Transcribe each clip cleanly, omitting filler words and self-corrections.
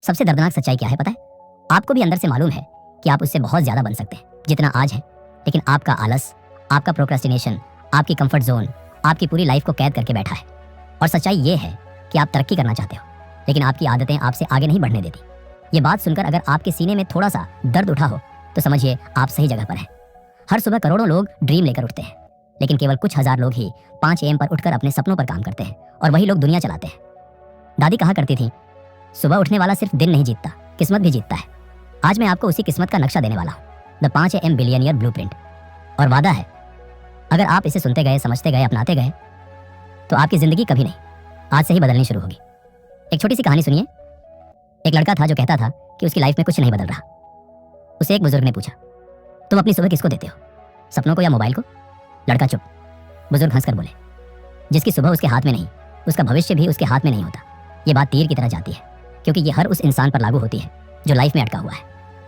सबसे दर्दनाक सच्चाई क्या है पता है? आपको भी अंदर से मालूम है कि आप उससे बहुत ज्यादा बन सकते हैं जितना आज है, लेकिन आपका आलस, आपका प्रोक्रेस्टिनेशन, आपकी कंफर्ट जोन आपकी पूरी लाइफ को कैद करके बैठा है। और सच्चाई ये है कि आप तरक्की करना चाहते हो, लेकिन आपकी आदतें आपसे आगे नहीं बढ़ने देती। ये बात सुनकर अगर आपके सीने में थोड़ा सा दर्द उठा हो तो समझिए आप सही जगह पर हैं। हर सुबह करोड़ों लोग ड्रीम लेकर उठते हैं, लेकिन केवल कुछ हजार लोग ही 5 AM पर उठकर अपने सपनों पर काम करते हैं, और वही लोग दुनिया चलाते हैं। दादी कहा करती थी, सुबह उठने वाला सिर्फ दिन नहीं जीतता, किस्मत भी जीतता है। आज मैं आपको उसी किस्मत का नक्शा देने वाला हूँ, द 5 AM बिलियनियर ब्लूप्रिंट। और वादा है, अगर आप इसे सुनते गए, समझते गए, अपनाते गए तो आपकी जिंदगी कभी नहीं, आज से ही बदलनी शुरू होगी। एक छोटी सी कहानी सुनिए। एक लड़का था जो कहता था कि उसकी लाइफ में कुछ नहीं बदल रहा। उसे एक बुजुर्ग ने पूछा, तुम अपनी सुबह किसको देते हो, सपनों को या मोबाइल को? लड़का चुप। बुजुर्ग हंसकर बोले, जिसकी सुबह उसके हाथ में नहीं, उसका भविष्य भी उसके हाथ में नहीं होता। ये बात तीर की तरह जाती है, क्योंकि ये हर उस इंसान पर लागू होती है जो लाइफ में अटका हुआ है।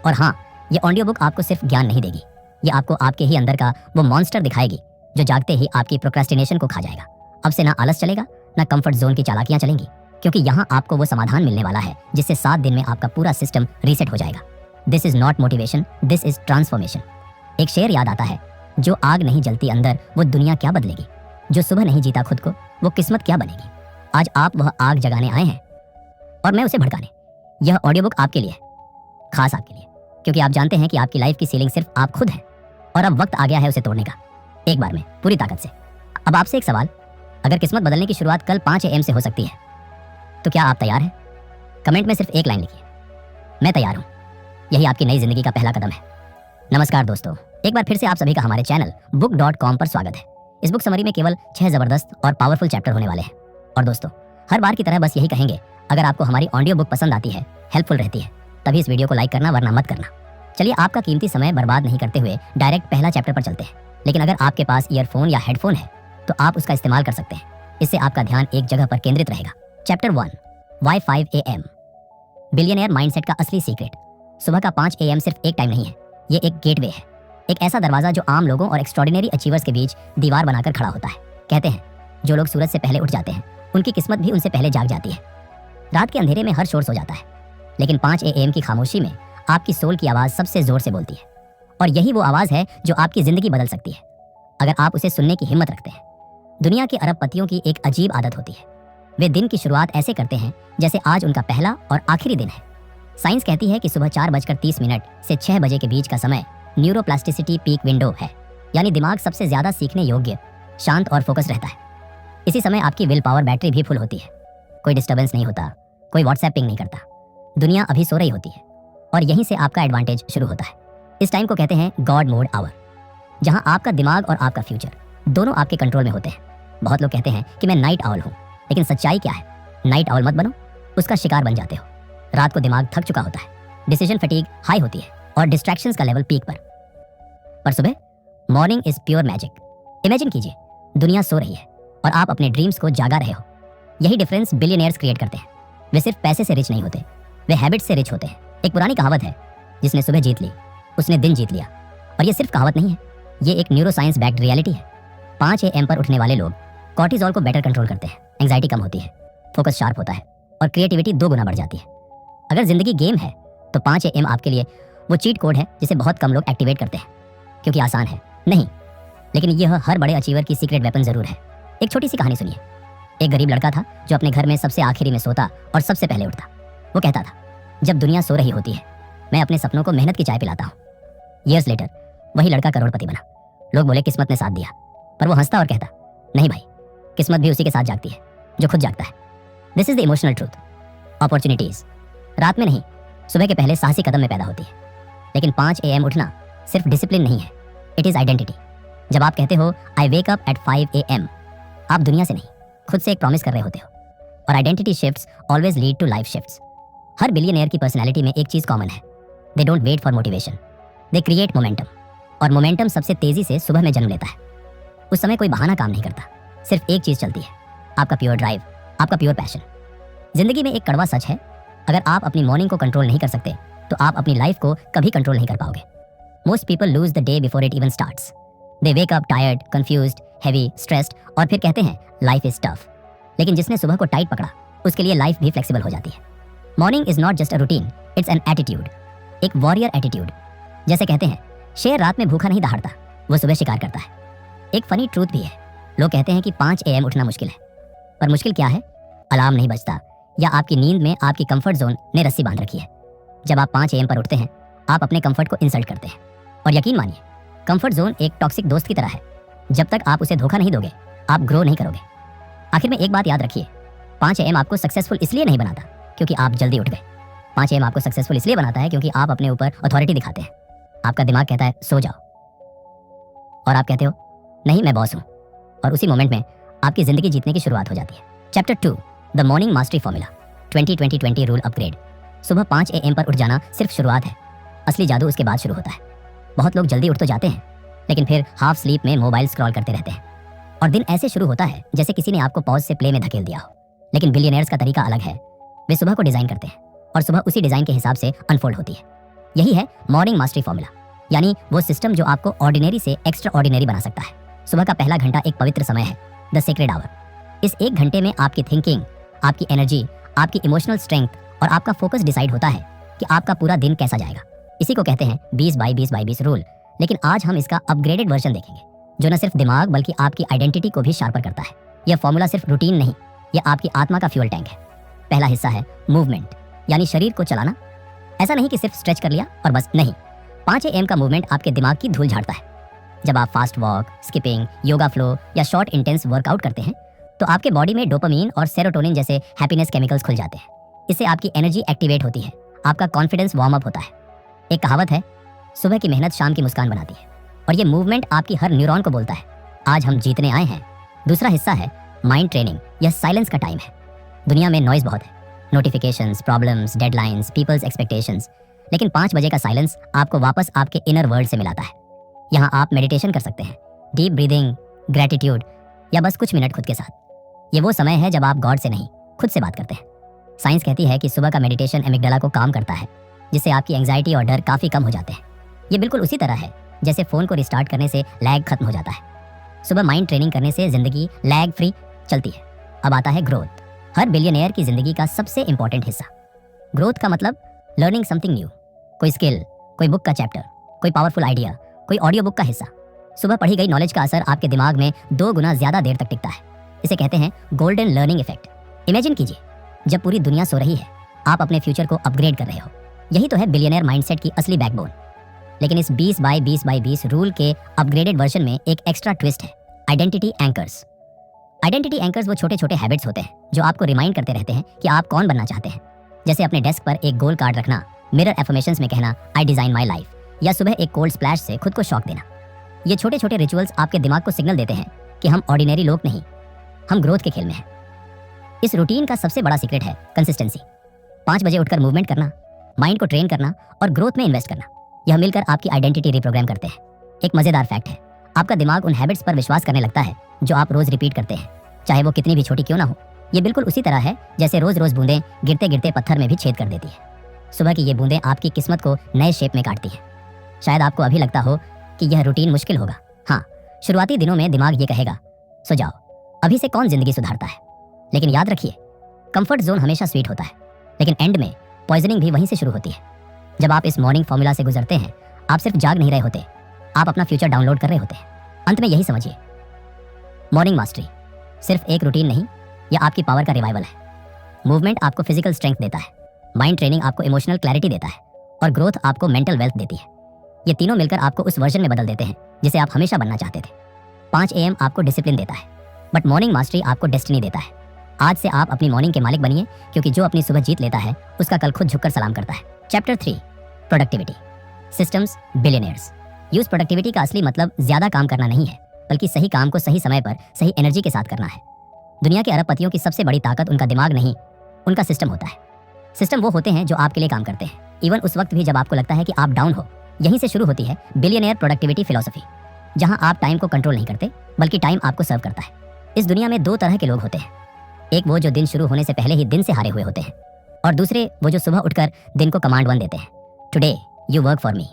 और हाँ, ये ऑडियो बुक आपको सिर्फ ज्ञान नहीं देगी, ये आपको आपके ही अंदर का वो मॉन्स्टर दिखाएगी जो जागते ही आपकी प्रोक्रेस्टिनेशन को खा जाएगा। अब से ना आलस चलेगा, ना कंफर्ट जोन की चालाकियां चलेंगी, क्योंकि यहाँ आपको वो समाधान मिलने वाला है जिससे 7 दिन में आपका पूरा सिस्टम रीसेट हो जाएगा। This is not motivation, this is transformation. एक शेर याद आता है, जो आग नहीं जलती अंदर वो दुनिया क्या बदलेगी, जो सुबह नहीं जीता खुद को वो किस्मत क्या बनेगी। आज आप वह आग जगाने आए हैं और मैं उसे भड़काने। यह ऑडियो बुक आपके लिए है, खास आपके लिए, क्योंकि आप जानते हैं कि आपकी लाइफ की सीलिंग सिर्फ आप खुद हैं, और अब वक्त आ गया है उसे तोड़ने का, एक बार में, पूरी ताकत से। अब आपसे एक सवाल, अगर किस्मत बदलने की शुरुआत कल 5 AM से हो सकती है तो क्या आप तैयार हैं? कमेंट में सिर्फ एक लाइन लिखिए, मैं तैयार हूं। यही आपकी नई जिंदगी का पहला कदम है। नमस्कार दोस्तों, एक बार फिर से आप सभी का हमारे चैनल book.com पर स्वागत है। इस बुक समरी में केवल 6 जबरदस्त और पावरफुल चैप्टर होने वाले हैं। और दोस्तों, हर बार की तरह बस यही कहेंगे, अगर आपको हमारी ऑडियो बुक पसंद आती है, हेल्पफुल रहती है, तभी इस वीडियो को लाइक करना, वरना मत करना। चलिए आपका कीमती समय बर्बाद नहीं करते हुए डायरेक्ट पहला चैप्टर पर चलते हैं। लेकिन अगर आपके पास ईयरफोन या हेडफोन है तो आप उसका इस्तेमाल कर सकते हैं, इससे आपका ध्यान एक जगह पर केंद्रित रहेगा। Chapter 1, Why 5 AM, billionaire mindset का असली सीक्रेट। सुबह का 5 AM सिर्फ एक टाइम नहीं है, ये एक गेटवे है, एक ऐसा दरवाजा जो आम लोगों और एक्स्ट्रॉर्डिनरी अचीवर्स के बीच दीवार बनाकर खड़ा होता है। कहते हैं, जो लोग सूरज से पहले उठ जाते हैं उनकी किस्मत भी उनसे पहले जाग जाती है। रात के अंधेरे में हर शोर सो जाता है, लेकिन 5 AM की खामोशी में आपकी सोल की आवाज सबसे जोर से बोलती है, और यही वो आवाज है जो आपकी जिंदगी बदल सकती है, अगर आप उसे सुनने की हिम्मत रखते हैं। दुनिया के अरबपतियों की एक अजीब आदत होती है, वे दिन की शुरुआत ऐसे करते हैं जैसे आज उनका पहला और आखिरी दिन है। साइंस कहती है कि सुबह 4:30 से 6 बजे के बीच का समय न्यूरोप्लास्टिसिटी पीक विंडो है, यानी दिमाग सबसे ज्यादा सीखने योग्य, शांत और फोकस रहता है। इसी समय आपकी विल पावर बैटरी भी फुल होती है, कोई डिस्टर्बेंस नहीं होता, कोई व्हाट्सएप पिंग नहीं करता, दुनिया अभी सो रही होती है, और यहीं से आपका एडवांटेज शुरू होता है। इस टाइम को कहते हैं गॉड मोड आवर, जहां आपका दिमाग और आपका फ्यूचर दोनों आपके कंट्रोल में होते हैं। बहुत लोग कहते हैं कि मैं नाइट आउल हूं, लेकिन सच्चाई क्या है? नाइट आउल मत बनो, उसका शिकार बन जाते हो। रात को दिमाग थक चुका होता है, डिसीजन फटीग हाई होती है और डिस्ट्रैक्शंस का लेवल पीक पर सुबह morning is pure magic. Imagine कीजिए, दुनिया सो रही है और आप अपने ड्रीम्स को जागा रहे हो। यही डिफरेंस बिलियनियर्स क्रिएट करते हैं। वे सिर्फ पैसे से रिच नहीं होते, वे हैबिट से रिच होते हैं। एक पुरानी कहावत है, जिसने सुबह जीत ली उसने दिन जीत लिया। और ये सिर्फ कहावत नहीं है, ये एक न्यूरोसाइंस बैक्ड रियलिटी है। 5 AM पर उठने वाले लोग कॉर्टिसोल को बेटर कंट्रोल करते हैं, एंजाइटी कम होती है, फोकस शार्प होता है और क्रिएटिविटी 2 गुना बढ़ जाती है। अगर जिंदगी गेम है तो 5 AM आपके लिए वो चीट कोड है जिसे बहुत कम लोग एक्टिवेट करते हैं, क्योंकि आसान है नहीं, लेकिन यह हर बड़े अचीवर की सीक्रेट वेपन जरूर है। एक छोटी सी कहानी सुनिए। एक गरीब लड़का था जो अपने घर में सबसे आखिरी में सोता और सबसे पहले उठता। वो कहता था, जब दुनिया सो रही होती है मैं अपने सपनों को मेहनत की चाय पिलाता हूँ। ईयर्स लेटर वही लड़का करोड़पति बना। लोग बोले किस्मत ने साथ दिया, पर वो हंसता और कहता, नहीं भाई, किस्मत भी उसी के साथ जागती है जो खुद जागता है। This is the emotional truth. Opportunities रात में नहीं, सुबह के पहले साहसी कदम में पैदा होती है। लेकिन 5 AM उठना सिर्फ डिसिप्लिन नहीं है, इट इज आइडेंटिटी। जब आप कहते हो आई वेक अप एट 5 AM, आप दुनिया से नहीं, खुद से एक प्रॉमिस कर रहे होते हो। और identity shifts always lead to life shifts. हर बिलियनियर की पर्सनैलिटी में एक चीज कॉमन है, they don't wait for motivation, they create momentum. और मोमेंटम सबसे तेजी से सुबह में जन्म लेता है। उस समय कोई बहाना काम नहीं करता, सिर्फ एक चीज चलती है, आपका प्योर ड्राइव, आपका प्योर पैशन। जिंदगी में एक कड़वा सच है, अगर आप अपनी मॉर्निंग को कंट्रोल नहीं कर सकते तो आप अपनी लाइफ को कभी कंट्रोल नहीं कर पाओगे। Most people lose the day before it even starts. They wake up tired, confused, heavy, stressed और फिर कहते हैं लाइफ इज टफ। लेकिन जिसने सुबह को टाइट पकड़ा उसके लिए लाइफ भी फ्लेक्सिबल हो जाती है। Morning is not just a routine, it's an attitude, एक वॉरियर एटीट्यूड। जैसे कहते हैं शेर रात में भूखा नहीं दहाड़ता, वो सुबह शिकार करता है। एक फनी ट्रूथ भी है, लोग कहते हैं कि 5 AM उठना मुश्किल है, पर मुश्किल क्या है? अलार्म नहीं बजता या आपकी नींद में आपकी कंफर्ट जोन ने रस्सी बांध रखी है। जब आप 5 AM पर उठते हैं, आप अपने कंफर्ट को इंसल्ट करते हैं। और यकीन मानिए, कंफर्ट जोन एक टॉक्सिक दोस्त की तरह है। जब तक आप उसे धोखा नहीं दोगे, आप ग्रो नहीं करोगे। आखिर में एक बात याद रखिए, 5 AM आपको सक्सेसफुल इसलिए नहीं बनाता क्योंकि आप जल्दी उठ गए। 5 AM आपको सक्सेसफुल इसलिए बनाता है क्योंकि आप अपने ऊपर अथॉरिटी दिखाते हैं। आपका दिमाग कहता है सो जाओ, और आप कहते हो नहीं मैं बॉस हूं, और उसी मोमेंट में आपकी जिंदगी जीतने की शुरुआत हो जाती है। Chapter 2, the morning mastery formula 20-20-20 rule upgrade. सुबह 5 AM पर उठ जाना सिर्फ शुरुआत है, असली जादू उसके बाद शुरू होता है। बहुत लोग जल्दी उठ तो जाते हैं, लेकिन फिर हाफ स्लीप में मोबाइल स्क्रॉल करते रहते हैं, और दिन ऐसे शुरू होता है जैसे किसी ने आपको पॉज से प्ले में धकेल दिया हो। लेकिन बिलियनियर्स का तरीका अलग है, वे सुबह को डिजाइन करते हैं और सुबह उसी डिजाइन के हिसाब से अनफोल्ड होती है। यही है मॉर्निंग मास्टरी फॉर्मूला, यानी वो सिस्टम जो आपको ऑर्डिनरी से एक्स्ट्रा ऑर्डिनरी बना सकता है। सुबह का पहला घंटा एक पवित्र समय है, द सेक्रेड आवर। इस 1 घंटे में आपकी थिंकिंग, आपकी एनर्जी, आपकी इमोशनल स्ट्रेंथ और आपका फोकस डिसाइड होता है कि आपका पूरा दिन कैसा जाएगा। इसी को कहते हैं 20-20-20 रूल। लेकिन आज हम इसका अपग्रेडेड वर्जन देखेंगे, जो न सिर्फ दिमाग बल्कि आपकी आइडेंटिटी को भी शार्पर करता है। यह फॉर्मूला सिर्फ रूटीन नहीं, यह आपकी आत्मा का फ्यूल टैंक है। पहला हिस्सा है मूवमेंट, यानी शरीर को चलाना। ऐसा नहीं कि सिर्फ स्ट्रेच कर लिया और बस, नहीं। 5 AM का मूवमेंट आपके दिमाग की धूल झाड़ता है। जब आप fast walk, skipping, yoga flow या शॉर्ट इंटेंस वर्कआउट करते हैं, तो आपके बॉडी में डोपामीन और सेरोटोनिन जैसे हैप्पीनेस केमिकल्स खुल जाते हैं। इससे आपकी एनर्जी एक्टिवेट होती है, आपका कॉन्फिडेंस वार्म अप होता है। एक कहावत है, सुबह की मेहनत शाम की मुस्कान बनाती है, और ये मूवमेंट आपकी हर न्यूरॉन को बोलता है आज हम जीतने आए हैं। दूसरा हिस्सा है माइंड ट्रेनिंग। यह साइलेंस का टाइम है। दुनिया में नॉइज बहुत है, notifications, problems, deadlines, people's expectations, लेकिन 5 बजे का साइलेंस आपको वापस आपके इनर वर्ल्ड से मिलाता है। यहाँ आप मेडिटेशन कर सकते हैं, डीप ब्रीदिंग, ग्रेटिट्यूड, या बस कुछ मिनट खुद के साथ। ये वो समय है जब आप गॉड से नहीं, खुद से बात करते हैं। साइंस कहती है कि सुबह का मेडिटेशन एमिगडाला को काम करता है, जिससे आपकी एंजाइटी और डर काफी कम हो जाते हैं। ये बिल्कुल उसी तरह है जैसे फोन को रिस्टार्ट करने से लैग खत्म हो जाता है। सुबह माइंड ट्रेनिंग करने से जिंदगी लैग फ्री चलती है। अब आता है ग्रोथ, हर बिलियनियर की जिंदगी का सबसे इंपॉर्टेंट हिस्सा। ग्रोथ का मतलब लर्निंग समथिंग न्यू, कोई स्किल, कोई बुक का चैप्टर, कोई पावरफुल आइडिया, कोई ऑडियो बुक का हिस्सा। सुबह पढ़ी गई नॉलेज का असर आपके दिमाग में 2 गुना ज्यादा देर तक टिकता है। इसे कहते हैं गोल्डन लर्निंग इफेक्ट। इमेजिन कीजिए, जब पूरी दुनिया सो रही है, आप अपने फ्यूचर को अपग्रेड कर रहे हो। यही तो है बिलियनियर माइंडसेट की असली बैकबोन। लेकिन इस 20-20-20 रूल के अपग्रेडेड वर्जन में एक एक्स्ट्रा ट्विस्ट है, आइडेंटिटी एंकर्स। आइडेंटिटी एंकर्स वो छोटे छोटे हैबिट्स होते हैं जो आपको रिमाइंड करते रहते हैं कि आप कौन बनना चाहते हैं। जैसे अपने डेस्क पर एक गोल कार्ड रखना, मिरर एफर्मेशंस में कहना आई डिजाइन माई लाइफ, या सुबह एक कोल्ड स्प्लैश से खुद को शॉक देना। ये छोटे छोटे रिचुअल्स आपके दिमाग को सिग्नल देते हैं कि हम ऑर्डिनरी लोग नहीं, हम ग्रोथ के खेल में हैं। इस रूटीन का सबसे बड़ा सीक्रेट है कंसिस्टेंसी। 5 बजे उठकर मूवमेंट करना, माइंड को ट्रेन करना और ग्रोथ में इन्वेस्ट करना, यह मिलकर आपकी आइडेंटिटी रिप्रोग्राम करते हैं। एक मजेदार फैक्ट है, आपका दिमाग उन हैबिट्स पर विश्वास करने लगता है जो आप रोज रिपीट करते हैं, चाहे वो कितनी भी छोटी क्यों ना हो। ये बिल्कुल उसी तरह है जैसे रोज रोज बूंदें गिरते गिरते पत्थर में भी छेद कर देती है। सुबह की ये बूंदें आपकी किस्मत को नए शेप में काटती हैं। शायद आपको अभी लगता हो कि यह रूटीन मुश्किल होगा। हाँ, शुरुआती दिनों में दिमाग ये कहेगा सो जाओ, अभी से कौन जिंदगी सुधारता है। लेकिन याद रखिए, कंफर्ट जोन हमेशा स्वीट होता है, लेकिन एंड में पॉइजनिंग भी वहीं से शुरू होती है। जब आप इस मॉर्निंग फॉर्मूला से गुजरते हैं, आप सिर्फ जाग नहीं रहे होते, आप अपना फ्यूचर डाउनलोड कर रहे होते हैं। अंत में यही समझिए, मॉर्निंग मास्टरी सिर्फ एक रूटीन नहीं, यह आपकी पावर का रिवाइवल है। मूवमेंट आपको फिजिकल स्ट्रेंथ देता है, माइंड ट्रेनिंग आपको इमोशनल क्लैरिटी देता है, और ग्रोथ आपको मेंटल वेल्थ देती है। ये तीनों मिलकर आपको उस वर्जन में बदल देते हैं जिसे आप हमेशा बनना चाहते थे। 5 AM आपको डिसिप्लिन देता है, बट मॉर्निंग मास्टरी आपको डेस्टिनी देता है। आज से आप अपनी मॉर्निंग के मालिक बनिए, क्योंकि जो अपनी सुबह जीत लेता है उसका कल खुद झुककर सलाम करता है। Chapter 3, productivity systems billionaires. Use productivity का असली मतलब ज्यादा काम करना नहीं है, बल्कि सही काम को सही समय पर सही एनर्जी के साथ करना है। दुनिया के अरबपतियों की सबसे बड़ी ताकत उनका दिमाग नहीं, उनका सिस्टम होता है। सिस्टम वो होते हैं जो आपके लिए काम करते हैं, इवन उस वक्त भी जब आपको लगता है कि आप डाउन हो। यहीं से शुरू होती है बिलियनियर प्रोडक्टिविटी फिलॉसफी, जहां आप टाइम को कंट्रोल नहीं करते, बल्कि टाइम आपको सर्व करता है। इस दुनिया में 2 तरह के लोग होते हैं, एक वो जो दिन शुरू होने से पहले ही दिन से हारे हुए होते हैं, और दूसरे वो जो सुबह उठकर दिन को कमांड 1 देते हैं, today you work for me.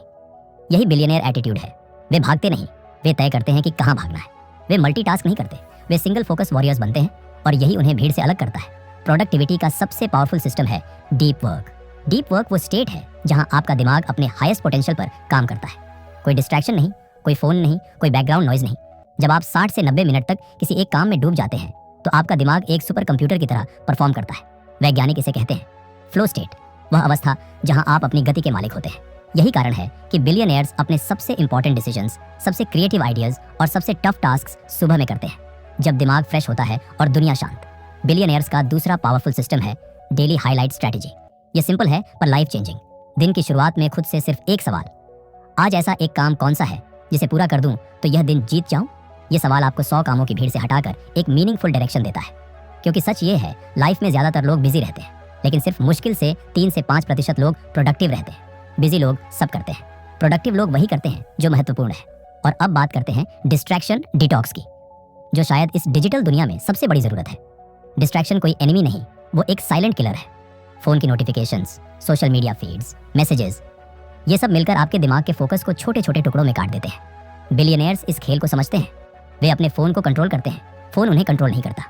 यही बिलियनियर एटीट्यूड है। वे भागते नहीं, वे तय करते हैं कि कहाँ भागना है। वे मल्टीटास्क नहीं करते, वे सिंगल फोकस वॉरियर्स बनते हैं, और यही उन्हें भीड़ से अलग करता है। प्रोडक्टिविटी का सबसे पावरफुल सिस्टम है डीप वर्क। डीप वर्क वो स्टेट है जहां आपका दिमाग अपने हाईएस्ट पोटेंशियल पर काम करता है। कोई डिस्ट्रैक्शन नहीं, कोई फोन नहीं, कोई बैकग्राउंड नॉइज नहीं। जब आप 60 से 90 मिनट तक किसी एक काम में डूब जाते हैं तो आपका दिमाग एक सुपर कंप्यूटर की तरह परफॉर्म करता है। वैज्ञानिक इसे कहते हैं फ्लो स्टेट, वह अवस्था जहां आप अपनी गति के मालिक होते हैं। यही कारण है कि बिलियनियर्स अपने सबसे इंपॉर्टेंट डिसीजंस, सबसे क्रिएटिव आइडियाज और सबसे टफ टास्क सुबह में करते हैं, जब दिमाग फ्रेश होता है और दुनिया शांत। बिलियनियर्स का दूसरा पावरफुल सिस्टम है डेली हाईलाइट स्ट्रैटेजी। ये सिंपल है पर लाइफ चेंजिंग। दिन की शुरुआत में खुद से सिर्फ एक सवाल, आज ऐसा एक काम कौन सा है जिसे पूरा कर दूं तो यह दिन जीत जाऊं। यह सवाल आपको 100 कामों की भीड़ से हटाकर एक मीनिंगफुल डायरेक्शन देता है। क्योंकि सच ये है, लाइफ में ज्यादातर लोग बिजी रहते हैं, लेकिन सिर्फ मुश्किल से 3 से 5% लोग प्रोडक्टिव रहते हैं। बिजी लोग सब करते हैं, प्रोडक्टिव लोग वही करते हैं जो महत्वपूर्ण है। और अब बात करते हैं डिस्ट्रैक्शन डिटॉक्स की, जो शायद इस डिजिटल दुनिया में सबसे बड़ी जरूरत है। डिस्ट्रैक्शन कोई एनिमी नहीं, वो एक साइलेंट किलर है। फोन की notifications, social media feeds, messages, ये सब मिलकर आपके दिमाग के फोकस को छोटे छोटे टुकड़ों में काट देते हैं। बिलियनियर्स इस खेल को समझते हैं। वे अपने फोन को कंट्रोल करते हैं, फोन उन्हें कंट्रोल नहीं करता।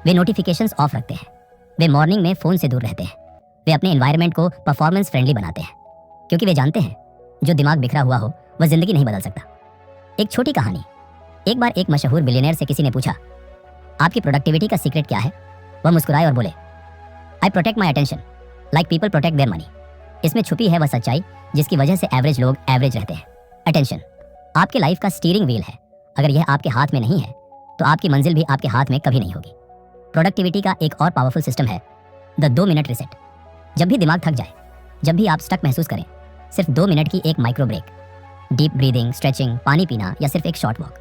वे नोटिफिकेशंस ऑफ रखते हैं, वे मॉर्निंग में फोन से दूर रहते हैं, वे अपने एनवायरनमेंट को परफॉर्मेंस फ्रेंडली बनाते हैं, क्योंकि वे जानते हैं जो दिमाग बिखरा हुआ हो वह जिंदगी नहीं बदल सकता। एक छोटी कहानी, एक बार एक मशहूर बिलियनियर से किसी ने पूछा, आपकी प्रोडक्टिविटी का सीक्रेट क्या है? वह मुस्कुराए और बोले, I protect my attention like people protect their money. इसमें छुपी है वह सच्चाई जिसकी वजह से एवरेज लोग एवरेज रहते हैं। अटेंशन आपके लाइफ का स्टीयरिंग व्हील है। अगर यह आपके हाथ में नहीं है तो आपकी मंजिल भी आपके हाथ में कभी नहीं होगी। प्रोडक्टिविटी का एक और पावरफुल सिस्टम है द 2 मिनट रिसेट। जब भी दिमाग थक जाए, जब भी आप स्टक महसूस करें, सिर्फ 2 मिनट की एक micro break, deep breathing, stretching, पानी पीना या सिर्फ एक शॉर्ट वॉक।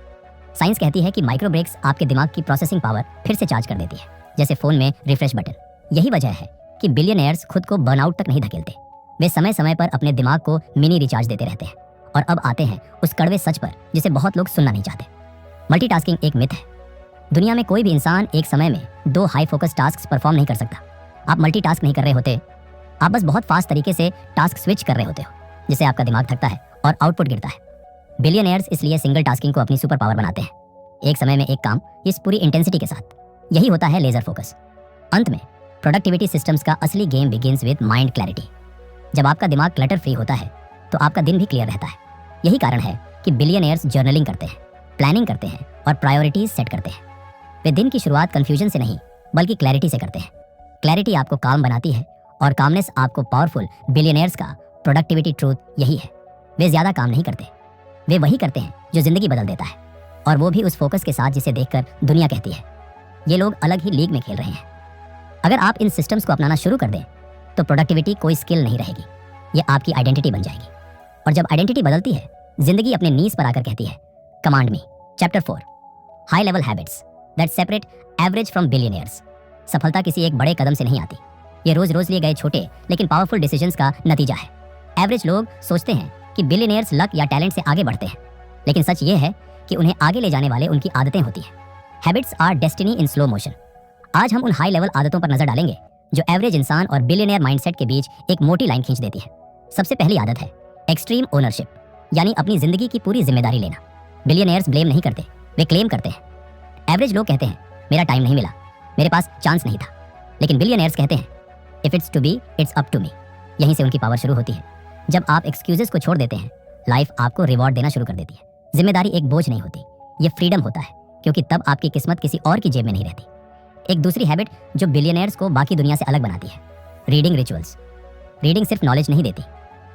साइंस कहती है कि माइक्रो ब्रेक्स आपके दिमाग की प्रोसेसिंग पावर फिर से चार्ज कर देती है, जैसे फोन में रिफ्रेश बटन। यही वजह है कि बिलियनियर्स खुद को बर्नआउट तक नहीं धकेलते। वे समय समय पर अपने दिमाग को मिनी रिचार्ज देते रहते हैं। और अब आते हैं उस कड़वे सच पर जिसे बहुत लोग सुनना नहीं चाहते। मल्टीटास्किंग एक मिथ है। दुनिया में कोई भी इंसान एक समय में 2 हाई फोकस टास्क परफॉर्म नहीं कर सकता। आप मल्टीटास्क नहीं कर रहे होते, आप बस बहुत फास्ट तरीके से टास्क स्विच कर रहे होते हो, जिससे आपका दिमाग थकता है और आउटपुट गिरता है। बिलियनियर्स इसलिए सिंगल टास्किंग को अपनी सुपर पावर बनाते हैं, एक समय में एक काम, इस पूरी इंटेंसिटी के साथ। यही होता है लेजर फोकस। अंत में प्रोडक्टिविटी सिस्टम्स का असली game begins with mind clarity. जब आपका दिमाग क्लटर फ्री होता है तो आपका दिन भी क्लियर रहता है। यही कारण है कि बिलियनियर्स जर्नलिंग करते हैं, प्लानिंग करते हैं और प्रायोरिटीज सेट करते हैं। वे दिन की शुरुआत कंफ्यूजन से नहीं बल्कि क्लैरिटी से करते हैं। क्लैरिटी आपको काम बनाती है और कामनेस आपको पावरफुल। बिलियनियर्स का प्रोडक्टिविटी ट्रूथ यही है, वे ज्यादा काम नहीं करते, वे वही करते हैं जो जिंदगी बदल देता है, और वो भी उस फोकस के साथ जिसे देखकर दुनिया कहती है ये लोग अलग ही लीग में खेल रहे हैं। अगर आप इन सिस्टम्स को अपनाना शुरू कर दें तो प्रोडक्टिविटी कोई स्किल नहीं रहेगी, ये आपकी आइडेंटिटी बन जाएगी। और जब आइडेंटिटी बदलती है, जिंदगी अपने नीज पर आकर कहती है command me. Chapter 4 high level habits that separate average from billionaires. सफलता किसी एक बड़े कदम से नहीं आती, ये रोज रोज लिए गए छोटे लेकिन पावरफुल डिसीजंस का नतीजा है। एवरेज लोग सोचते हैं कि बिलियनियर्स लक या टैलेंट से आगे बढ़ते हैं, लेकिन सच ये है कि उन्हें आगे ले जाने वाले उनकी आदतें होती हैं। Habits are destiny in slow motion. आज हम उन हाई लेवल आदतों पर नजर डालेंगे जो एवरेज इंसान और बिलियनियर माइंडसेट के बीच एक मोटी लाइन खींच देती है। सबसे पहली आदत है एक्सट्रीम ओनरशिप, यानी अपनी जिंदगी की पूरी जिम्मेदारी लेना। बिलियनियर्स ब्लेम नहीं करते, वे क्लेम करते हैं। एवरेज लोग कहते हैं मेरा टाइम नहीं मिला, मेरे पास चांस नहीं था, लेकिन बिलियनियर्स कहते हैं if it's to be it's up to me. यहीं से उनकी पावर शुरू होती है। जब आप एक्सक्यूजेस को छोड़ देते हैं, लाइफ आपको रिवॉर्ड देना शुरू कर देती है। जिम्मेदारी एक बोझ नहीं होती, ये फ्रीडम होता है, क्योंकि तब आपकी किस्मत किसी और की जेब में नहीं रहती। एक दूसरी हैबिट जो बिलियनियर्स को बाकी दुनिया से अलग बनाती है, रीडिंग रिचुअल्स। रीडिंग सिर्फ नॉलेज नहीं देती,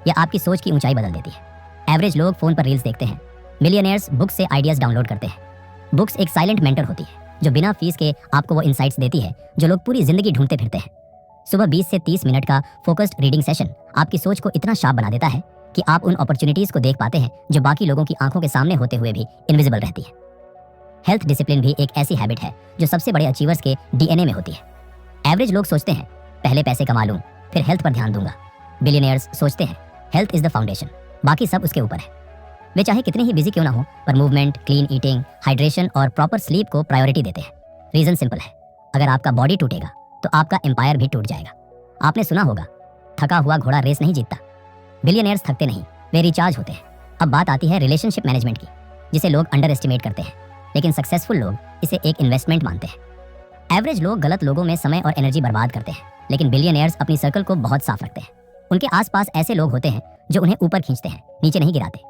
यह आपकी सोच की ऊंचाई बदल देती है। एवरेज लोग फोन पर रील्स देखते हैं, बिलियनियर्स बुक से आइडियाज डाउनलोड करते हैं। बुक्स एक साइलेंट मेंटर होती है जो बिना फीस के आपको वो इनसाइट्स देती है जो लोग पूरी जिंदगी ढूंढते फिरते हैं। सुबह 20 से 30 मिनट का फोकस्ड रीडिंग सेशन आपकी सोच को इतना शार्प बना देता है कि आप उन अपॉर्चुनिटीज को देख पाते हैं जो बाकी लोगों की आंखों के सामने होते हुए भी इनविजिबल रहती है। हेल्थ डिसिप्लिन भी एक ऐसी हैबिट है जो सबसे बड़े अचीवर्स के डीएनए में होती है। एवरेज लोग सोचते हैं पहले पैसे कमा लूं, फिर हेल्थ पर ध्यान दूंगा। बिलियनियर्स सोचते हैं हेल्थ इज द फाउंडेशन, बाकी सब उसके ऊपर है। वे चाहे कितने ही बिजी क्यों ना हो, पर मूवमेंट, क्लीन ईटिंग, हाइड्रेशन और प्रॉपर स्लीप को प्रायोरिटी देते हैं। रीजन सिंपल है, अगर आपका बॉडी टूटेगा तो आपका एम्पायर भी टूट जाएगा। आपने सुना होगा थका हुआ घोड़ा रेस नहीं जीतता। बिलियनियर्स थकते नहीं, वे रिचार्ज होते हैं। अब बात आती है रिलेशनशिप मैनेजमेंट की, जिसे लोग अंडर एस्टिमेट करते हैं, लेकिन सक्सेसफुल लोग इसे एक इन्वेस्टमेंट मानते हैं। एवरेज लोग गलत लोगों में समय और एनर्जी बर्बाद करते हैं, लेकिन बिलियनियर्स अपनी सर्कल को बहुत साफ रखते हैं। उनके आसपास ऐसे लोग होते हैं जो उन्हें ऊपर खींचते हैं, नीचे नहीं गिराते।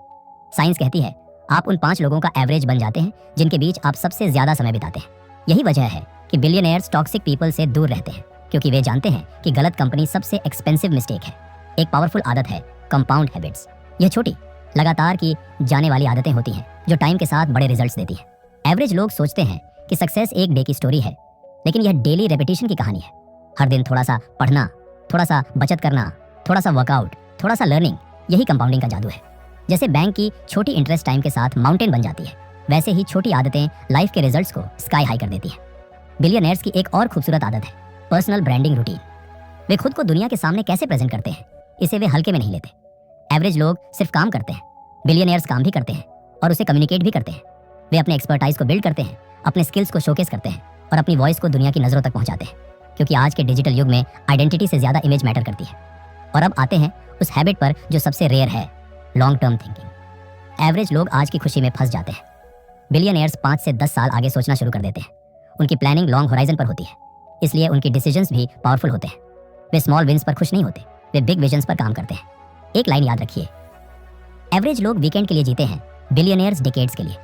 साइंस कहती है आप उन 5 लोगों का एवरेज बन जाते हैं जिनके बीच आप सबसे ज्यादा समय बिताते हैं। यही वजह है कि बिलियनियर्स टॉक्सिक पीपल से दूर रहते हैं, क्योंकि वे जानते हैं कि गलत कंपनी सबसे एक्सपेंसिव मिस्टेक है। एक पावरफुल आदत है कंपाउंड हैबिट्स। यह छोटी लगातार की जाने वाली आदतें होती हैं जो टाइम के साथ बड़े रिजल्ट्स देती हैं। एवरेज लोग सोचते हैं कि सक्सेस एक डे की स्टोरी है, लेकिन यह डेली रेपिटेशन की कहानी है। हर दिन थोड़ा सा पढ़ना, थोड़ा सा बचत करना, थोड़ा सा वर्कआउट, थोड़ा सा लर्निंग, यही कंपाउंडिंग का जादू है। जैसे बैंक की छोटी इंटरेस्ट टाइम के साथ माउंटेन बन जाती है, वैसे ही छोटी आदतें लाइफ के रिजल्ट्स को स्काई हाई कर देती हैं। बिलियनियर्स की एक और खूबसूरत आदत है पर्सनल ब्रांडिंग रूटीन। वे खुद को दुनिया के सामने कैसे प्रेजेंट करते हैं, इसे वे हल्के में नहीं लेते। एवरेज लोग सिर्फ काम करते हैं, बिलियनियर्स काम भी करते हैं और उसे कम्युनिकेट भी करते हैं। वे अपने एक्सपर्टाइज को बिल्ड करते हैं, अपने स्किल्स को शोकेस करते हैं और अपनी वॉइस को दुनिया की नजरों तक पहुंचाते हैं, क्योंकि आज के डिजिटल युग में आइडेंटिटी से ज्यादा इमेज मैटर करती है। और अब आते हैं उस हैबिट पर जो सबसे रेयर है, लॉन्ग टर्म थिंकिंग। एवरेज लोग आज की खुशी में फंस जाते हैं। बिलियनियर्स 5 से 10 साल आगे सोचना शुरू कर देते हैं। उनकी प्लानिंग लॉन्ग होराइजन पर होती है, इसलिए उनके डिसीजंस भी पावरफुल होते हैं। वे स्मॉल विंस पर खुश नहीं होते, वे बिग विजन्स पर काम करते हैं। एक लाइन याद रखिए, एवरेज लोग वीकेंड के लिए जीते हैं, बिलियनियर्स डिकेड्स के लिए।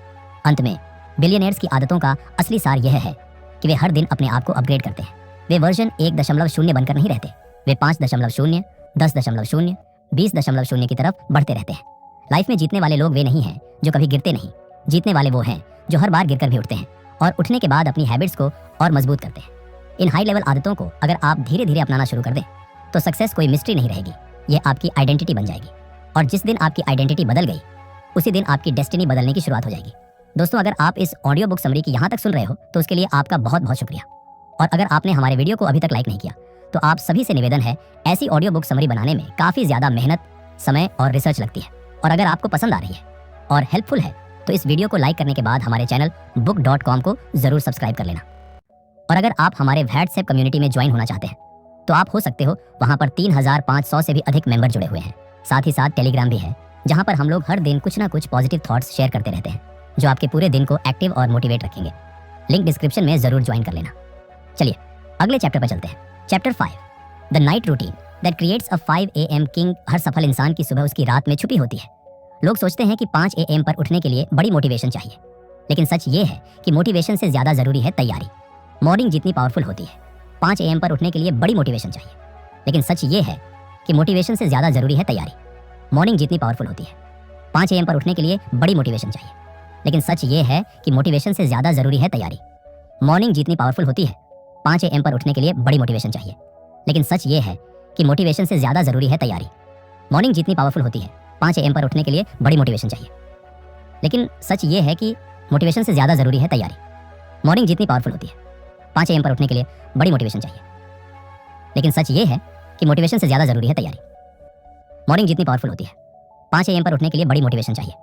अंत में बिलियनियर्स की आदतों का असली सार यह है कि वे हर दिन अपने आप को अपग्रेड करते हैं। वे वर्जन 1.0 बनकर नहीं रहते, वे 5.0, 10.0, 20.0 की तरफ बढ़ते रहते हैं। लाइफ में जीतने वाले लोग वे नहीं हैं जो कभी गिरते नहीं, जीतने वाले वो हैं जो हर बार गिरकर भी उठते हैं और उठने के बाद अपनी हैबिट्स को और मजबूत करते हैं। इन हाई लेवल आदतों को अगर आप धीरे धीरे अपनाना शुरू कर दें तो सक्सेस कोई मिस्ट्री नहीं रहेगी, यह आपकी आइडेंटिटी बन जाएगी। और जिस दिन आपकी आइडेंटिटी बदल गई, उसी दिन आपकी डेस्टिनी बदलने की शुरुआत हो जाएगी। दोस्तों, अगर आप इस ऑडियो बुक समरी की यहाँ तक सुन रहे हो तो उसके लिए आपका बहुत बहुत शुक्रिया। और अगर आपने हमारे वीडियो को अभी तक लाइक नहीं किया तो आप सभी से निवेदन है, ऐसी ऑडियो बुक समरी बनाने में काफ़ी ज़्यादा मेहनत, समय और रिसर्च लगती है। और अगर आपको पसंद आ रही है और हेल्पफुल है तो इस वीडियो को लाइक करने के बाद हमारे चैनल book.com को ज़रूर सब्सक्राइब कर लेना। और अगर आप हमारे व्हाट्सएप कम्युनिटी में ज्वाइन होना चाहते हैं तो आप हो सकते हो। वहाँ पर 3500 से भी अधिक मेंबर जुड़े हुए हैं। साथ ही साथ टेलीग्राम भी है, जहाँ पर हम लोग हर दिन कुछ ना कुछ पॉजिटिव थॉट्स शेयर करते रहते हैं जो आपके पूरे दिन को एक्टिव और मोटिवेट रखेंगे। लिंक डिस्क्रिप्शन में ज़रूर ज्वाइन कर लेना। चलिए अगले चैप्टर पर चलते हैं। Chapter 5, the night routine that creates a 5 AM king. हर सफल इंसान की सुबह उसकी रात में छुपी होती है। लोग सोचते हैं कि 5 AM पर उठने के लिए बड़ी मोटिवेशन चाहिए, लेकिन सच ये है कि मोटिवेशन से ज़्यादा ज़रूरी है तैयारी। मॉर्निंग जितनी पावरफुल होती है, 5 AM पर उठने के लिए बड़ी मोटिवेशन चाहिए, लेकिन सच ये है कि मोटिवेशन से ज़्यादा ज़रूरी है तैयारी। मॉर्निंग जितनी पावरफुल होती है, 5 AM पर उठने के लिए बड़ी मोटिवेशन चाहिए, लेकिन सच ये है कि मोटिवेशन से ज़्यादा ज़रूरी है तैयारी। मॉर्निंग जितनी पावरफुल होती है, 5 AM पर उठने के लिए बड़ी मोटिवेशन चाहिए, लेकिन सच ये है कि मोटिवेशन से ज़्यादा ज़रूरी है तैयारी। मॉर्निंग जितनी पावरफुल होती है, 5 AM पर उठने के लिए बड़ी मोटिवेशन चाहिए, लेकिन सच ये है कि मोटिवेशन से ज़्यादा ज़रूरी है तैयारी। मॉर्निंग जितनी पावरफुल होती है, 5 AM पर उठने के लिए बड़ी मोटिवेशन चाहिए, लेकिन सच ये है कि मोटिवेशन से ज़्यादा ज़रूरी है तैयारी। मॉर्निंग जितनी पावरफुल होती है, 5 AM पर उठने के लिए बड़ी मोटिवेशन चाहिए,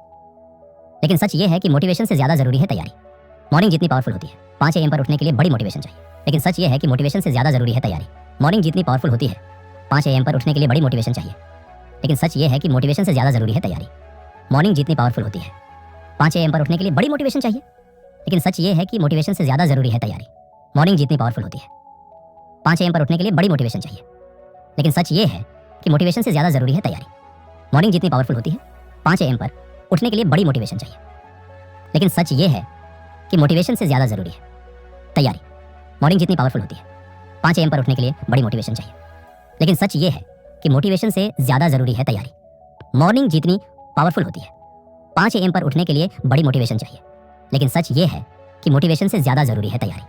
लेकिन सच ये है कि मोटिवेशन से ज़्यादा ज़रूरी है तैयारी। मॉर्निंग जितनी पावरफुल होती है, 5 AM पर उठने के लिए बड़ी मोटिवेशन चाहिए, लेकिन सच ये है कि मोटिवेशन से ज़्यादा ज़रूरी है तैयारी। मॉर्निंग जितनी पावरफुल होती है, 5 AM पर उठने के लिए बड़ी मोटिवेशन चाहिए, लेकिन सच ये है कि मोटिवेशन से ज़्यादा ज़रूरी है तैयारी। मॉर्निंग जितनी पावरफुल होती है, 5 AM पर उठने के लिए बड़ी मोटिवेशन चाहिए, लेकिन सच ये है कि मोटिवेशन से ज़्यादा ज़रूरी है तैयारी। मॉर्निंग जितनी पावरफुल होती है, 5 AM पर उठने के लिए बड़ी मोटिवेशन चाहिए, लेकिन सच ये है कि मोटिवेशन से ज़्यादा ज़रूरी है तैयारी। मॉर्निंग जितनी पावरफुल होती है, 5 AM पर उठने के लिए बड़ी मोटिवेशन चाहिए, लेकिन सच ये है कि मोटिवेशन से ज़्यादा ज़रूरी है तैयारी। मॉर्निंग जितनी पावरफुल होती है, 5 AM पर उठने के लिए बड़ी मोटिवेशन चाहिए, लेकिन सच ये है कि मोटिवेशन से ज़्यादा ज़रूरी है तैयारी। मॉर्निंग जितनी पावरफुल होती है, 5 AM पर उठने के लिए बड़ी मोटिवेशन चाहिए, लेकिन सच ये है कि मोटिवेशन से ज़्यादा ज़रूरी है तैयारी।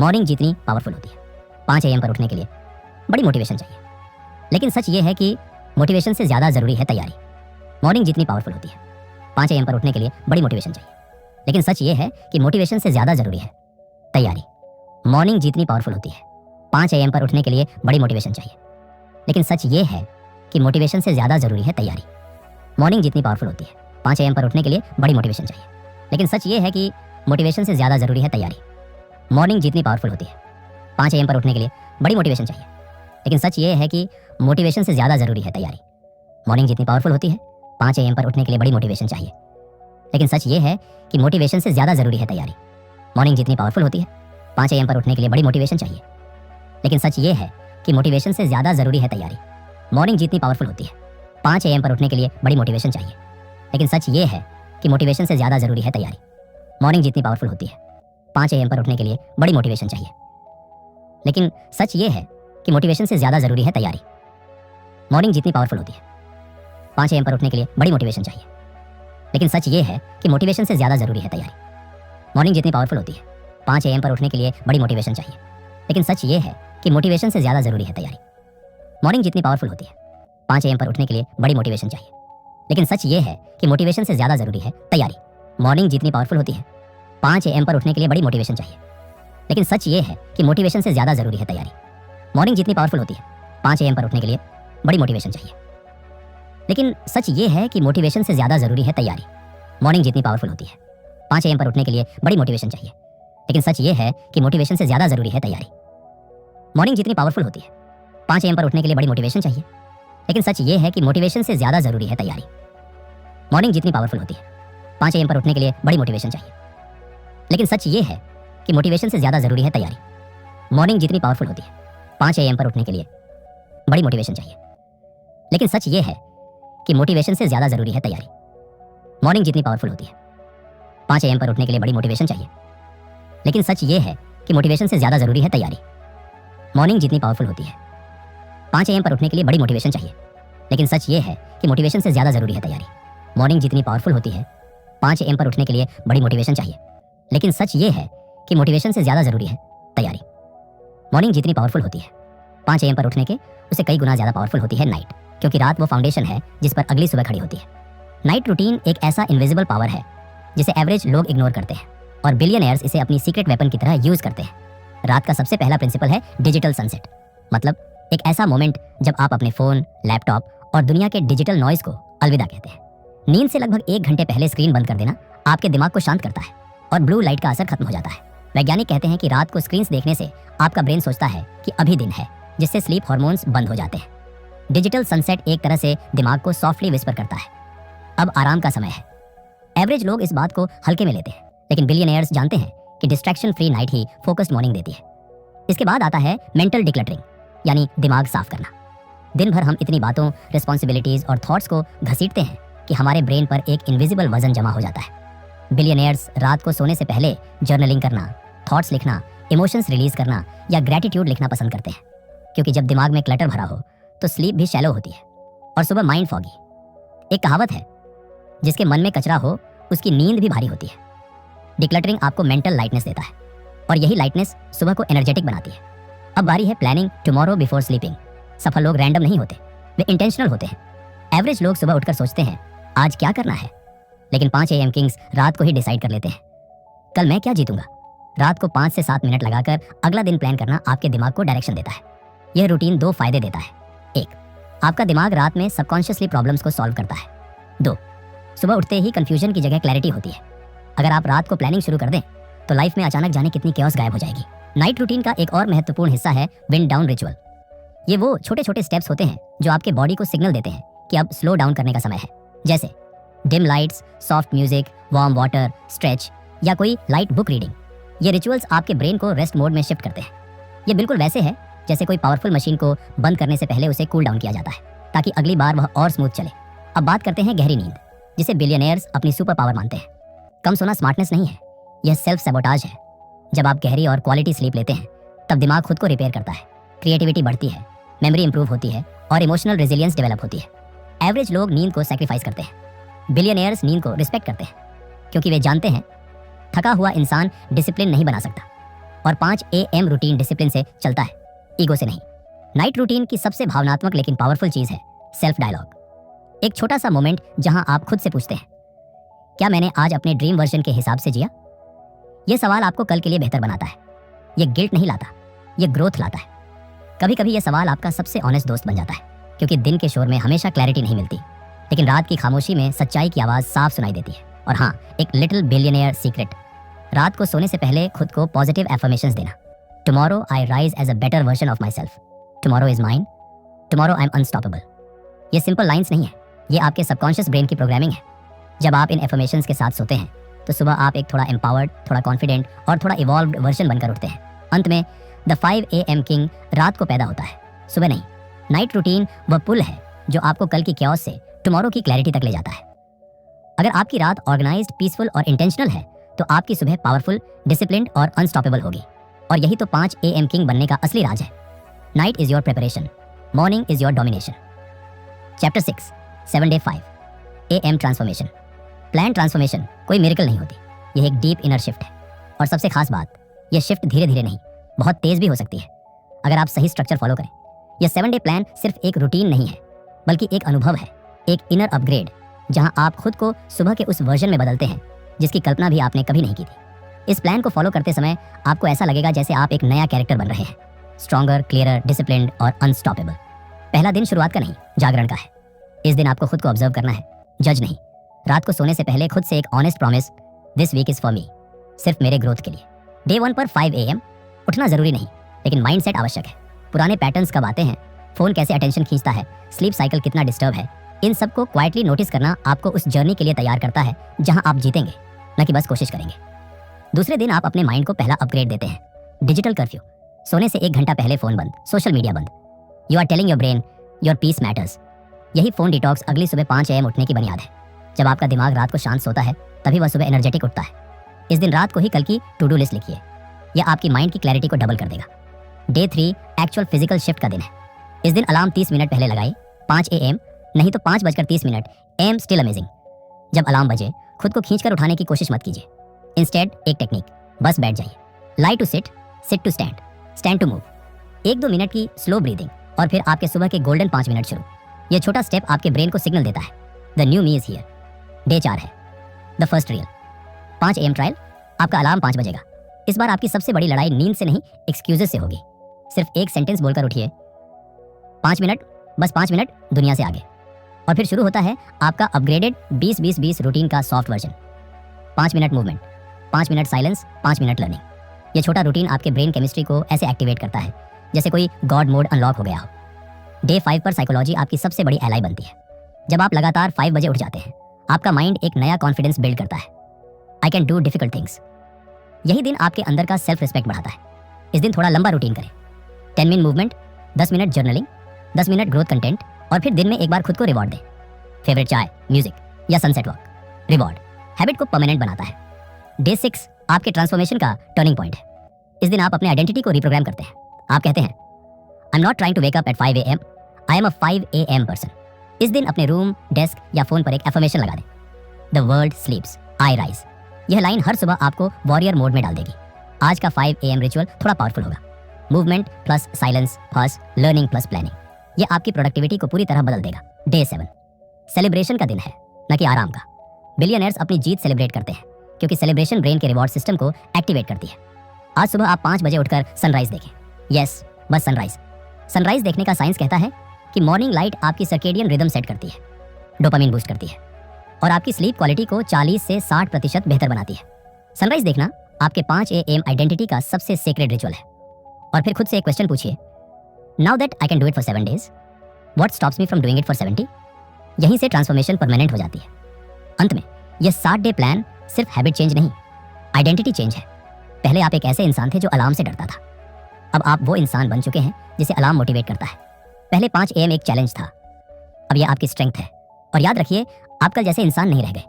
मॉर्निंग जितनी पावरफुल होती है, 5 AM पर उठने के लिए बड़ी मोटिवेशन चाहिए, लेकिन सच ये है कि मोटिवेशन से ज़्यादा ज़रूरी है तैयारी। मॉर्निंग जितनी पावरफुल होती है, 5 AM पर उठने के लिए बड़ी मोटिवेशन चाहिए, लेकिन सच ये है कि मोटिवेशन से ज़्यादा ज़रूरी है तैयारी। मॉर्निंग जितनी पावरफुल होती है, 5 AM पर उठने के लिए बड़ी मोटिवेशन चाहिए, लेकिन सच ये है कि मोटिवेशन से ज़्यादा ज़रूरी है तैयारी। मॉर्निंग जितनी पावरफुल होती है, 5 AM पर उठने के लिए बड़ी मोटिवेशन चाहिए, लेकिन सच ये है कि मोटिवेशन से ज़्यादा ज़रूरी है तैयारी। मॉर्निंग जितनी पावरफुल होती है, 5 AM पर उठने के लिए बड़ी मोटिवेशन चाहिए, लेकिन सच ये है कि मोटिवेशन से ज़्यादा ज़रूरी है तैयारी। मॉर्निंग जितनी पावरफुल होती है, 5 AM पर उठने के लिए बड़ी मोटिवेशन चाहिए, लेकिन सच ये है कि मोटिवेशन से ज़्यादा ज़रूरी है तैयारी। मॉर्निंग जितनी पावरफुल होती है, 5 AM पर उठने के लिए बड़ी मोटिवेशन चाहिए, लेकिन सच ये है कि मोटिवेशन से ज़्यादा ज़रूरी है तैयारी। मॉर्निंग जितनी पावरफुल होती है, 5 AM पर उठने के लिए बड़ी मोटिवेशन चाहिए, लेकिन सच ये है कि मोटिवेशन से ज़्यादा ज़रूरी है तैयारी। मॉर्निंग जितनी पावरफुल होती है, 5 AM पर उठने के लिए बड़ी मोटिवेशन चाहिए, लेकिन सच ये है कि मोटिवेशन से ज़्यादा ज़रूरी है तैयारी। मॉर्निंग जितनी पावरफुल होती है, 5 AM पर उठने के लिए बड़ी मोटिवेशन चाहिए, लेकिन सच ये है कि मोटिवेशन से ज़्यादा ज़रूरी है तैयारी। मॉर्निंग जितनी पावरफुल होती है, 5 AM पर उठने के लिए बड़ी मोटिवेशन चाहिए, लेकिन सच ये है कि मोटिवेशन से ज़्यादा ज़रूरी है तैयारी। मॉर्निंग जितनी पावरफुल होती है, 5 AM पर उठने के लिए बड़ी मोटिवेशन चाहिए, लेकिन सच ये है कि मोटिवेशन से ज़्यादा ज़रूरी है तैयारी। मॉर्निंग जितनी पावरफुल होती है, 5 AM पर उठने के लिए बड़ी मोटिवेशन चाहिए, लेकिन सच ये है कि मोटिवेशन से ज़्यादा ज़रूरी है तैयारी। मॉर्निंग जितनी पावरफुल होती है, 5 AM पर उठने के लिए बड़ी मोटिवेशन चाहिए, लेकिन सच ये है कि मोटिवेशन से ज़्यादा ज़रूरी है तैयारी। मॉर्निंग जितनी पावरफुल होती है, 5 AM पर उठने के लिए बड़ी मोटिवेशन चाहिए, लेकिन सच ये है कि मोटिवेशन से ज़्यादा ज़रूरी है तैयारी। मॉर्निंग जितनी पावरफुल होती है, 5 AM पर उठने के लिए बड़ी मोटिवेशन चाहिए, लेकिन सच ये है कि मोटिवेशन से ज़्यादा ज़रूरी है तैयारी। मॉर्निंग जितनी पावरफुल होती है, 5 AM पर उठने के लिए बड़ी मोटिवेशन चाहिए, लेकिन सच ये है कि मोटिवेशन से ज़्यादा ज़रूरी है तैयारी। मॉर्निंग जितनी पावरफुल होती है, 5 AM पर उठने के लिए बड़ी मोटिवेशन चाहिए, लेकिन सच ये है कि मोटिवेशन से ज़्यादा ज़रूरी है तैयारी। मॉर्निंग जितनी पावरफुल होती है, 5 AM पर उठने के लिए बड़ी मोटिवेशन चाहिए, लेकिन सच ये है कि मोटिवेशन से ज़्यादा ज़रूरी है तैयारी। मॉर्निंग जितनी पावरफुल होती है, 5 AM पर उठने के लिए बड़ी मोटिवेशन चाहिए, लेकिन सच ये है कि मोटिवेशन से ज़्यादा ज़रूरी है तैयारी। मॉर्निंग जितनी पावरफुल होती है, 5 AM पर उठने के लिए बड़ी मोटिवेशन चाहिए, लेकिन सच ये है कि मोटिवेशन से ज़्यादा ज़रूरी है तैयारी। मॉर्निंग जितनी पावरफुल होती है, 5 AM पर उठने के उससे कई गुना ज़्यादा पावरफुल होती है नाइट, क्योंकि रात वो फाउंडेशन है जिस पर अगली सुबह खड़ी होती है। नाइट रूटीन एक ऐसा इनविजिबल पावर है जिसे एवरेज लोग इग्नोर करते हैं और बिलियनियर्स इसे अपनी सीक्रेट वेपन की तरह यूज़ करते हैं। रात का सबसे पहला प्रिंसिपल है डिजिटल सनसेट, मतलब एक ऐसा मोमेंट जब आप अपने फ़ोन, लैपटॉप और दुनिया के डिजिटल नॉइज़ को अलविदा कहते हैं। नींद से लगभग 1 घंटे पहले स्क्रीन बंद कर देना आपके दिमाग को शांत करता है और ब्लू लाइट का असर खत्म हो जाता है। वैज्ञानिक कहते हैं कि रात को स्क्रीन्स देखने से आपका ब्रेन सोचता है कि अभी दिन है, जिससे स्लीप हार्मोन्स बंद हो जाते हैं। डिजिटल सनसेट एक तरह से दिमाग को सॉफ्टली विस्पर करता है, अब आराम का समय है। एवरेज लोग इस बात को हल्के में लेते हैं, लेकिन बिलियनियर्स जानते हैं कि डिस्ट्रैक्शन फ्री नाइट ही फोकस्ड मॉर्निंग देती है। इसके बाद आता है मेंटल डिक्लटरिंग, यानी दिमाग साफ करना। दिन भर हम इतनी बातों, रिस्पॉन्सिबिलिटीज और थॉट्स को घसीटते हैं कि हमारे ब्रेन पर एक इनविजिबल वजन जमा हो जाता है। बिलियनियर्स रात को सोने से पहले जर्नलिंग करना, थॉट्स लिखना, इमोशंस रिलीज करना या ग्रैटिट्यूड लिखना पसंद करते हैं, क्योंकि जब दिमाग में क्लटर भरा हो तो स्लीप भी शैलो होती है और सुबह माइंड फॉगी। एक कहावत है, जिसके मन में कचरा हो उसकी नींद भी भारी होती है। डिक्लटरिंग आपको मेंटल लाइटनेस देता है और यही लाइटनेस सुबह को एनर्जेटिक बनाती है। अब बारी है प्लानिंग टुमारो बिफोर स्लीपिंग। सफल लोग रैंडम नहीं होते, वे इंटेंशनल होते हैं। एवरेज लोग सुबह उठकर सोचते हैं आज क्या करना है, लेकिन 5 AM किंग्स रात को ही डिसाइड कर लेते हैं कल मैं क्या जीतूंगा। रात को 5 से 7 मिनट लगाकर अगला दिन प्लान करना आपके दिमाग को डायरेक्शन देता है। यह रूटीन 2 फायदे देता है। 1, आपका दिमाग रात में सबकॉन्शियसली प्रॉब्लम्स को सॉल्व करता है। 2, सुबह उठते ही कंफ्यूजन की जगह क्लैरिटी होती है। अगर आप रात को प्लानिंग शुरू कर दें तो लाइफ में अचानक जाने कितनी केओस गायब हो जाएगी। नाइट रूटीन का एक और महत्वपूर्ण हिस्सा है विंड डाउन रिचुअल। ये वो छोटे छोटे स्टेप्स होते हैं जो आपके बॉडी को सिग्नल देते हैं कि अब स्लो डाउन करने का समय है, जैसे dim lights, soft music, warm water, stretch या कोई लाइट बुक रीडिंग। ये रिचुअल्स आपके ब्रेन को रेस्ट मोड में शिफ्ट करते हैं। ये बिल्कुल वैसे है जैसे कोई पावरफुल मशीन को बंद करने से पहले उसे कूल डाउन किया जाता है ताकि अगली बार वह और स्मूथ चले। अब बात करते हैं गहरी नींद, जिसे बिलियनियर्स अपनी सुपर पावर मानते हैं। कम सोना स्मार्टनेस नहीं है, यह सेल्फ सैबोटाज है। जब आप गहरी और क्वालिटी स्लीप लेते हैं तब दिमाग खुद को रिपेयर करता है, क्रिएटिविटी बढ़ती है, मेमोरी इंप्रूव होती है और इमोशनल रेजिलियंस डेवलप होती है। एवरेज लोग नींद को सैक्रिफाइस करते हैं, बिलियनियर्स नींद को रिस्पेक्ट करते हैं, क्योंकि वे जानते हैं थका हुआ इंसान डिसिप्लिन नहीं बना सकता और 5 AM रूटीन डिसिप्लिन से चलता है, ईगो से नहीं। नाइट रूटीन की सबसे भावनात्मक लेकिन पावरफुल चीज है सेल्फ डायलॉग। एक छोटा सा मोमेंट जहां आप खुद से पूछते हैं क्या मैंने आज अपने ड्रीम वर्जन के हिसाब से जिया। यह सवाल आपको कल के लिए बेहतर बनाता है। यह गिल्ट नहीं लाता, यह ग्रोथ लाता है। कभी कभी यह सवाल आपका सबसे ऑनेस्ट दोस्त बन जाता है, क्योंकि दिन के शोर में हमेशा क्लैरिटी नहीं मिलती, लेकिन रात की खामोशी में सच्चाई की आवाज़ साफ सुनाई देती है। और हाँ, एक लिटिल बिलियनियर सीक्रेट, रात को सोने से पहले खुद को पॉजिटिव एफर्मेशंस देना। Tomorrow I rise as a better version of myself, tomorrow is mine, tomorrow I am unstoppable. ये सिंपल लाइन्स नहीं है, ये आपके सबकॉन्शियस ब्रेन की प्रोग्रामिंग है। जब आप इन एफर्मेशंस के साथ सोते हैं तो सुबह आप एक थोड़ा एम्पावर्ड, थोड़ा कॉन्फिडेंट और थोड़ा इवॉल्व्ड वर्जन बनकर उठते हैं। अंत में द 5 AM किंग रात को पैदा होता है, सुबह नहीं। नाइट रूटीन वह पुल है जो आपको कल की क्योस से टुमारो की क्लैरिटी तक ले जाता है। अगर आपकी रात ऑर्गेनाइज्ड, पीसफुल और इंटेंशनल है तो आपकी सुबह पावरफुल, डिसिप्लिन्ड और अनस्टॉपेबल होगी। और यही तो 5 AM किंग बनने का असली राज है। Night is your preparation, morning is your domination. Chapter 6 7 day 5 AM transformation. Plan transformation कोई मिरेकल नहीं होती, यह एक डीप इनर शिफ्ट है। और सबसे खास बात, यह शिफ्ट धीरे धीरे नहीं, बहुत तेज भी हो सकती है अगर आप सही स्ट्रक्चर फॉलो करें। यह 7 डे प्लान सिर्फ एक रूटीन नहीं है, बल्कि एक अनुभव है, एक इनर अपग्रेड, जहां आप खुद को सुबह के उस वर्जन में बदलते हैं जिसकी कल्पना भी आपने कभी नहीं की थी। इस प्लान को फॉलो करते समय आपको ऐसा लगेगा जैसे आप एक नया कैरेक्टर बन रहे हैं, स्ट्रॉन्गर, क्लियरर, डिसिप्लिन्ड और अनस्टॉपेबल। पहला दिन शुरुआत का नहीं, जागरण का है। इस दिन आपको खुद को ऑब्जर्व करना है, जज नहीं। रात को सोने से पहले खुद से एक honest promise, this week is for me, सिर्फ मेरे ग्रोथ के लिए। डे 1 पर 5 AM उठना जरूरी नहीं, लेकिन माइंडसेट आवश्यक है। पुराने पैटर्न्स कब आते हैं, फोन कैसे अटेंशन खींचता है, स्लीप साइकिल कितना डिस्टर्ब है, इन सब को क्वाइटली नोटिस करना आपको उस जर्नी के लिए तैयार करता है जहां आप जीतेंगे, न कि बस कोशिश करेंगे। दूसरे दिन आप अपने माइंड को पहला अपग्रेड देते हैं। डिजिटल कर्फ्यू, सोने से 1 घंटा पहले फोन बंद, सोशल मीडिया बंद। You are telling your brain your peace matters. यही फोन डिटॉक्स अगली सुबह 5 AM उठने की बुनियाद है। जब आपका दिमाग रात को शांत सोता है, तभी वह सुबह एनर्जेटिक उठता है। इस दिन रात को ही कल की टू डू लिस्ट लिखिए, यह आपकी माइंड की क्लैरिटी को डबल कर देगा। डे 3 एक्चुअल फिजिकल शिफ्ट का दिन है। इस दिन अलार्म 30 मिनट पहले लगाइए, 5 AM नहीं तो 5:30 AM स्टिल अमेजिंग। जब अलार्म बजे, खुद को खींचकर उठाने की कोशिश मत कीजिए। इंस्टेड एक टेक्निक, बस बैठ जाइए। Lie to sit, sit to stand, stand to move. 1-2 minute की स्लो ब्रीदिंग और फिर आपके सुबह के गोल्डन 5 मिनट शुरू। यह छोटा स्टेप आपके ब्रेन को सिग्नल देता है, the new me is here. Day 4 है the first real 5 AM trial. आपका अलार्म 5 बजेगा। इस बार आपकी सबसे बड़ी लड़ाई नींद से नहीं, एक्सक्यूजेस से होगी। सिर्फ एक सेंटेंस बोलकर उठिए, 5 मिनट, बस 5 मिनट दुनिया से आगे। और फिर शुरू होता है आपका अपग्रेडेड 20-20-20 रूटीन का soft version. 5 minute movement, 5 minute silence, 5 minute learning. यह छोटा रूटीन आपके ब्रेन केमिस्ट्री को ऐसे एक्टिवेट करता है जैसे कोई गॉड मोड अनलॉक हो गया हो। डे 5 पर साइकोलॉजी आपकी सबसे बड़ी एलाई बनती है। जब आप लगातार 5 बजे उठ जाते हैं, आपका माइंड एक नया कॉन्फिडेंस बिल्ड करता है, I can do difficult things. यही दिन आपके अंदर का सेल्फ रिस्पेक्ट बढ़ाता है। इस दिन थोड़ा लंबा रूटीन करें, 10 minute movement, 10 minute journaling, 10 minute growth content, और फिर दिन में एक बार खुद को रिवॉर्ड दें। फेवरेट चाय, म्यूजिक या सनसेट वॉक। रिवॉर्ड हैबिट को परमानेंट बनाता है। डे 6 आपके ट्रांसफॉर्मेशन का टर्निंग पॉइंट है। इस दिन आप अपने आइडेंटिटी को रिप्रोग्राम करते हैं। आप कहते हैं, I am not trying to wake up at 5 AM, I am a 5 AM person. इस दिन अपने रूम, डेस्क या फोन पर एक एफर्मेशन लगा दें, द वर्ल्ड स्लीप्स, आई राइज। यह लाइन हर सुबह आपको वॉरियर मोड में डाल देगी। आज का 5 AM रिचुअल थोड़ा पावरफुल होगा। Movement plus silence plus learning plus planning, यह आपकी प्रोडक्टिविटी को पूरी तरह बदल देगा। डे 7 सेलिब्रेशन का दिन है, न कि आराम का। बिलियनर्स अपनी जीत सेलिब्रेट करते हैं क्योंकि सेलिब्रेशन ब्रेन के रिवॉर्ड सिस्टम को एक्टिवेट करती है। आज सुबह आप 5 बजे उठकर सनराइज देखें। यस, बस सनराइज। सनराइज देखने का साइंस कहता है कि मॉर्निंग लाइट आपकी सर्केडियन रिदम सेट करती है, डोपामिन बूस्ट करती है और आपकी स्लीप क्वालिटी को 40 से 60% बेहतर बनाती है। सनराइज देखना आपके 5 AM आइडेंटिटी का सबसे सीक्रेट रिचुअल है। और फिर खुद से एक क्वेश्चन पूछिए, now that I can do it for 7 days, what stops me from doing it for 70? यहीं से ट्रांसफॉर्मेशन परमानेंट हो जाती है। अंत में यह 60 डे प्लान सिर्फ हैबिट चेंज नहीं, आइडेंटिटी चेंज है। पहले आप एक ऐसे इंसान थे जो अलार्म से डरता था, अब आप वो इंसान बन चुके हैं जिसे अलार्म मोटिवेट करता है। पहले 5 AM एक चैलेंज था, अब यह आपकी स्ट्रेंथ है। और याद रखिए, आप कल जैसे इंसान नहीं रह गए।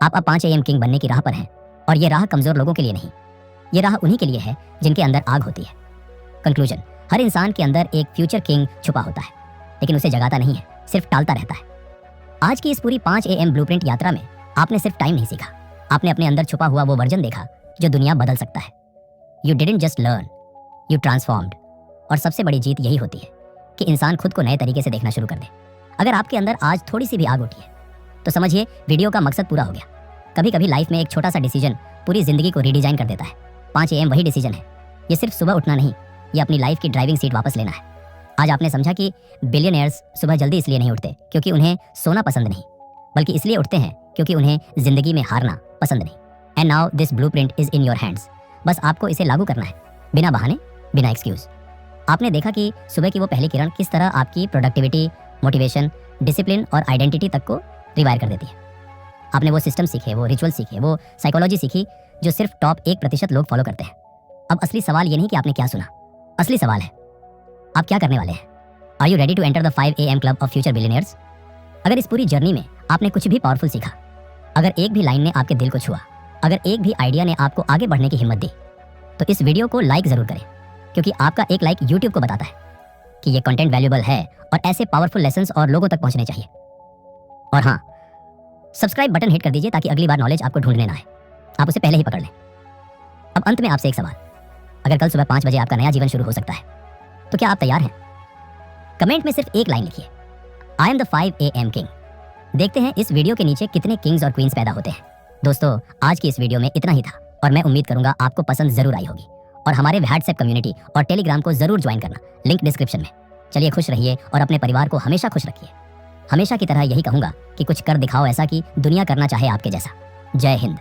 आप अब 5 AM किंग बनने की राह पर हैं। और ये राह कमजोर लोगों के लिए नहीं, ये राह उन्हीं के लिए है जिनके अंदर आग होती है। कंक्लूजन, हर इंसान के अंदर एक फ्यूचर किंग छुपा होता है, लेकिन उसे जगाता नहीं है, सिर्फ टालता रहता है। आज की इस पूरी 5 AM ब्लूप्रिंट यात्रा में आपने सिर्फ टाइम नहीं सीखा, आपने अपने अंदर छुपा हुआ वो वर्जन देखा जो दुनिया बदल सकता है। You didn't just learn, you transformed. और सबसे बड़ी जीत यही होती है कि इंसान खुद को नए तरीके से देखना शुरू कर दे। अगर आपके अंदर आज थोड़ी सी भी आग उठी है तो समझिए वीडियो का मकसद पूरा हो गया। कभी कभी लाइफ में एक छोटा सा डिसीजन पूरी जिंदगी को रीडिजाइन कर देता है। 5 AM वही डिसीजन है। ये सिर्फ सुबह उठना नहीं, ये अपनी लाइफ की ड्राइविंग सीट वापस लेना है। आज आपने समझा कि बिलियनियर्स सुबह जल्दी इसलिए नहीं उठते क्योंकि उन्हें सोना पसंद नहीं, बल्कि इसलिए उठते हैं क्योंकि उन्हें जिंदगी में हारना पसंद नहीं। And now this blueprint is in your hands. बस आपको इसे लागू करना है, बिना बहाने, बिना एक्सक्यूज। आपने देखा कि सुबह की वो पहली किरण किस तरह आपकी प्रोडक्टिविटी, मोटिवेशन, डिसिप्लिन और आइडेंटिटी तक को रिवायर कर देती है। आपने वो सिस्टम सीखे, वो रिचुअल सीखे, वो साइकोलॉजी सीखी जो सिर्फ टॉप 1% लोग फॉलो करते हैं। अब असली सवाल ये नहीं कि आपने क्या सुना, असली सवाल है आप क्या करने वाले हैं। Are you ready to enter the 5 AM club of future billionaires. अगर इस पूरी जर्नी में आपने कुछ भी पावरफुल सीखा, अगर एक भी लाइन ने आपके दिल को छुआ, अगर एक भी आइडिया ने आपको आगे बढ़ने की हिम्मत दी, तो इस वीडियो को लाइक जरूर करें, क्योंकि आपका एक लाइक यूट्यूब को बताता है कि ये कंटेंट वैल्यूएबल है और ऐसे पावरफुल लेसन्स और लोगों तक पहुंचने चाहिए। और हाँ, सब्सक्राइब बटन हिट कर दीजिए ताकि अगली बार नॉलेज आपको ढूंढने ना आए, आप उसे पहले ही पकड़ लें। अब अंत में आपसे एक सवाल, अगर कल सुबह 5 बजे आपका नया जीवन शुरू हो सकता है, तो क्या आप तैयार हैं? कमेंट में सिर्फ एक लाइन लिखिए, I am the 5 AM king. देखते हैं इस वीडियो के नीचे कितने किंग्स और क्वींस पैदा होते हैं। दोस्तों, आज की इस वीडियो में इतना ही था और मैं उम्मीद करूंगा आपको पसंद जरूर आई होगी और हमारे व्हाट्सएप कम्युनिटी और टेलीग्राम को जरूर ज्वाइन करना, लिंक डिस्क्रिप्शन में। चलिए खुश रहिए और अपने परिवार को हमेशा खुश रखिए। हमेशा की तरह यही कहूंगा कि कुछ कर दिखाओ ऐसा कि दुनिया करना चाहे आपके जैसा। जय हिंद।